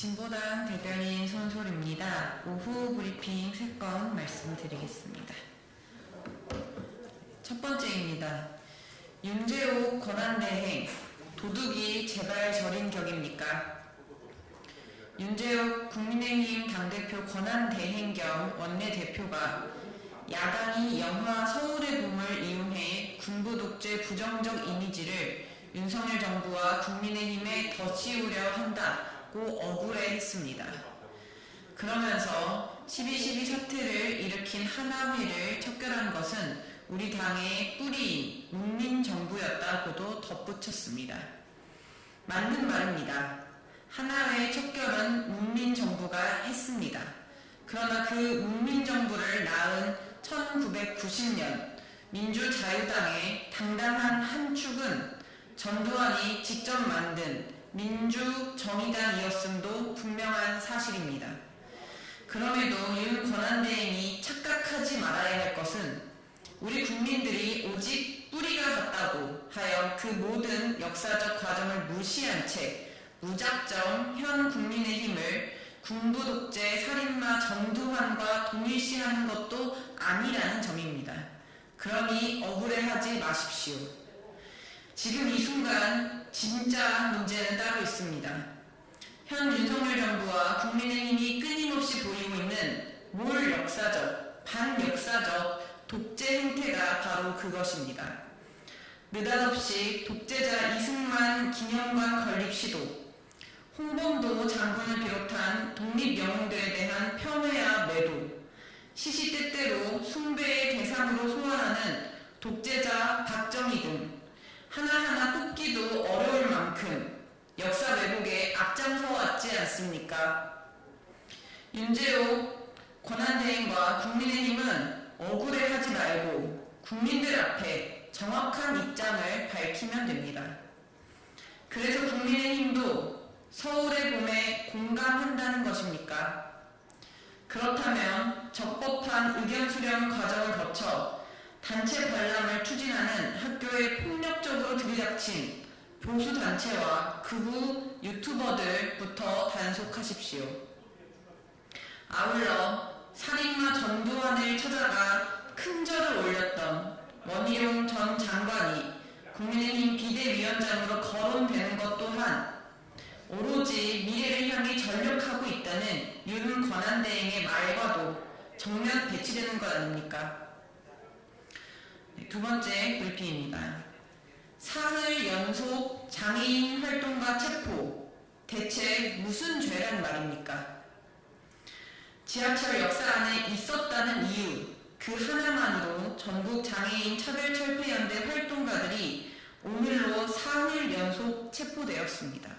진보당 대변인 손솔입니다. 오후 브리핑 3건 말씀드리겠습니다. 첫 번째입니다. 윤재옥 권한대행, 도둑이 제발 저린 격입니까? 윤재옥 국민의힘 당대표 권한대행 겸 원내대표가 야당이 영화 서울의 봄을 이용해 군부 독재 부정적 이미지를 윤석열 정부와 국민의힘에 더 씌우려 한다고 억울해했습니다. 그러면서 12.12 사태를 일으킨 하나회를 척결한 것은 우리 당의 뿌리인 문민정부였다고도 덧붙였습니다. 맞는 말입니다. 하나회 척결은 문민정부가 했습니다. 그러나 그 문민정부를 낳은 1990년 민주자유당의 당당한 한 축은 전두환이 직접 만든 민주정의당이었음도 분명한 사실입니다. 그럼에도 윤 권한대행이 착각하지 말아야 할 것은 우리 국민들이 오직 뿌리가 같다고 하여 그 모든 역사적 과정을 무시한 채 무작정 현 국민의힘을 군부 독재 살인마 전두환과 동일시하는 것도 아니라는 점입니다. 그러니 억울해하지 마십시오. 지금 이 순간 진짜 문제는 따로 있습니다. 현 윤석열 정부와 국민의힘이 끊임없이 보이고 있는 몰 역사적, 반역사적 독재 행태가 바로 그것입니다. 느닷없이 독재자 이승만 기념관 건립 시도, 홍범도 장군을 비롯한 독립영웅들에 대한 폄훼와 매도, 시시때때로 숭배의 대상으로 소환하는 독재자 박정희 등 하나하나 꼽기도 어려울 만큼 역사 왜곡에 앞장서 왔지 않습니까? 윤재옥 권한대행과 국민의힘은 억울해하지 말고 국민들 앞에 정확한 입장을 밝히면 됩니다. 그래서 국민의힘도 서울의 봄에 공감한다는 것입니까? 그렇다면 적법한 의견 수렴 과정을 거쳐 단체 관람을 추진하는 학교에 폭력적으로 들이닥친 보수단체와 극우 유튜버들부터 단속하십시오. 아울러 살인마 전두환을 찾아가 큰절을 올렸던 원희룡 전 장관이 국민의힘 비대위원장으로 거론되는 것 또한 오로지 미래를 향해 전력하고 있다는 윤 권한대행의 말과도 정면 배치되는 것 아닙니까? 두 번째 브리핑입니다. 사흘 연속 장애인 활동가 체포, 대체 무슨 죄란 말입니까? 지하철 역사 안에 있었다는 이유, 그 하나만으로 전국 장애인 차별철폐연대 활동가들이 오늘로 사흘 연속 체포되었습니다.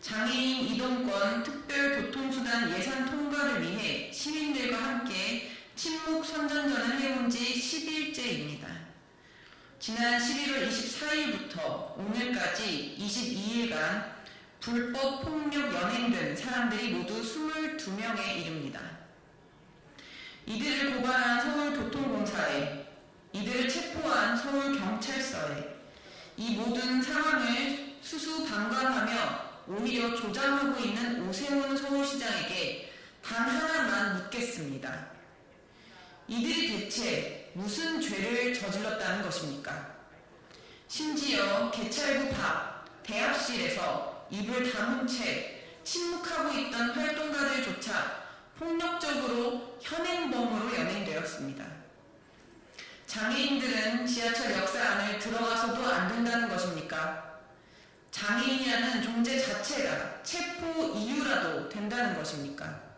장애인 이동권 특별교통수단 예산 통과를 위해 시민들과 함께 침묵 선전전을 해온 지 10일째입니다. 지난 11월 24일부터 오늘까지 22일간 불법 폭력 연행된 사람들이 모두 22명에 이릅니다. 이들을 고발한 서울교통공사에, 이들을 체포한 서울경찰서에 이 모든 상황을 수수방관하며 오히려 조장하고 있는 오세훈 서울시장에게 단 하나만 묻겠습니다. 이들이 대체 무슨 죄를 저질렀다는 것입니까? 심지어 개찰구 밖 대합실에서 입을 다문 채 침묵하고 있던 활동가들조차 폭력적으로 현행범으로 연행되었습니다. 장애인들은 지하철 역사 안을 들어가서도 안 된다는 것입니까? 장애인이라는 존재 자체가 체포 이유라도 된다는 것입니까?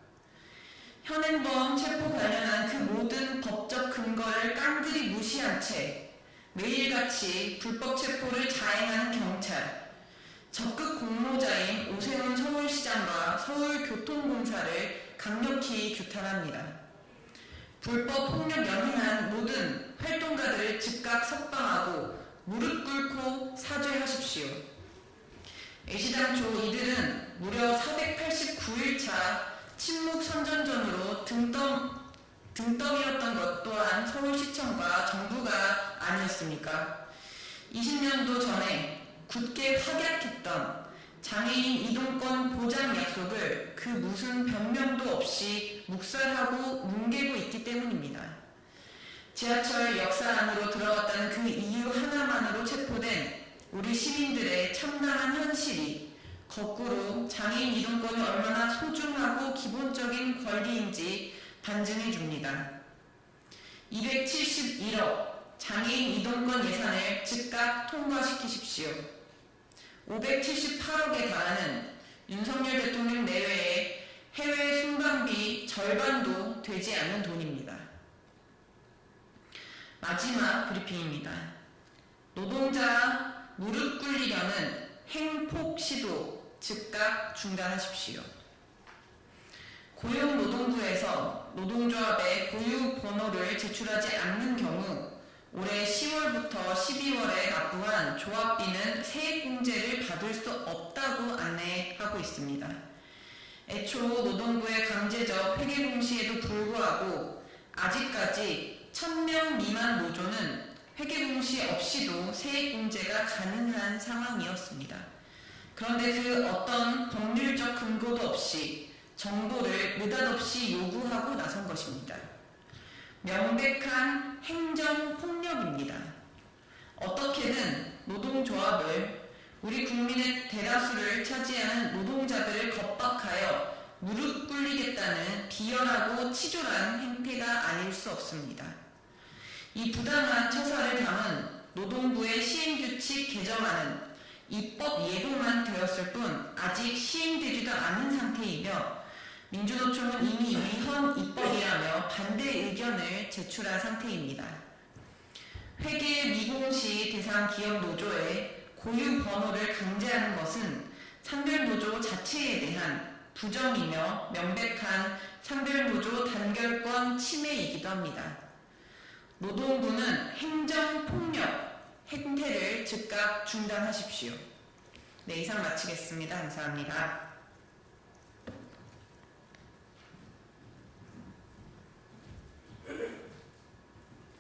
현행범 체포 관련한 그 모든 법적 근거를 깡그리 무시한 채 매일같이 불법 체포를 자행하는 경찰, 적극 공모자인 오세훈 서울시장과 서울교통공사를 강력히 규탄합니다. 불법 폭력 연행한 모든 활동가들을 즉각 석방하고 무릎 꿇고 사죄하십시오. 애시당초 이들은 무려 489일차 침묵 선전전으로 등떠밀었던 것 또한 서울시청과 정부가 아니었습니까? 20년도 전에 굳게 확약했던 장애인 이동권 보장 약속을 그 무슨 변명도 없이 묵살하고 뭉개고 있기 때문입니다. 지하철 역사 안으로 들어갔다는 그 이유 하나만으로 체포된 우리 시민들의 참담한 현실이 거꾸로 장애인 이동권이 얼마나 소중하고 기본적인 권리인지 반증해 줍니다. 271억 장애인 이동권 예산을 즉각 통과시키십시오. 578억에 달하는 윤석열 대통령 내외의 해외 순방비 절반도 되지 않는 돈입니다. 마지막 브리핑입니다. 노동자 무릎 꿇리려는 행폭 시도 즉각 중단하십시오. 고용노동부에서 노동조합의 고유 번호를 제출하지 않는 경우 올해 10월부터 12월에 납부한 조합비는 세액공제를 받을 수 없다고 안내하고 있습니다. 애초 노동부의 강제적 회계 공시에도 불구하고 아직까지 1000명 미만 노조는 회계 공시 없이도 세액공제가 가능한 상황이었습니다. 그런데 그 어떤 법률적 근거도 없이 정보를 느닷없이 요구하고 나선 것입니다. 명백한 행정폭력입니다. 어떻게든 노동조합을 우리 국민의 대다수를 차지하는 노동자들을 겁박하여 무릎 꿇리겠다는 비열하고 치졸한 행태가 아닐 수 없습니다. 이 부당한 처사를 담은 노동부의 시행규칙 개정안은 입법 예고만 되었을 뿐 아직 시행되지도 않은 상태이며 민주노총은 이미 위헌 입법이라며 반대 의견을 제출한 상태입니다. 회계 미공시 대상 기업 노조의 고유 번호를 강제하는 것은 상별노조 자체에 대한 부정이며 명백한 상별노조 단결권 침해이기도 합니다. 노동부는 행정폭력 행태를 즉각 중단하십시오. 네, 이상 마치겠습니다. 감사합니다.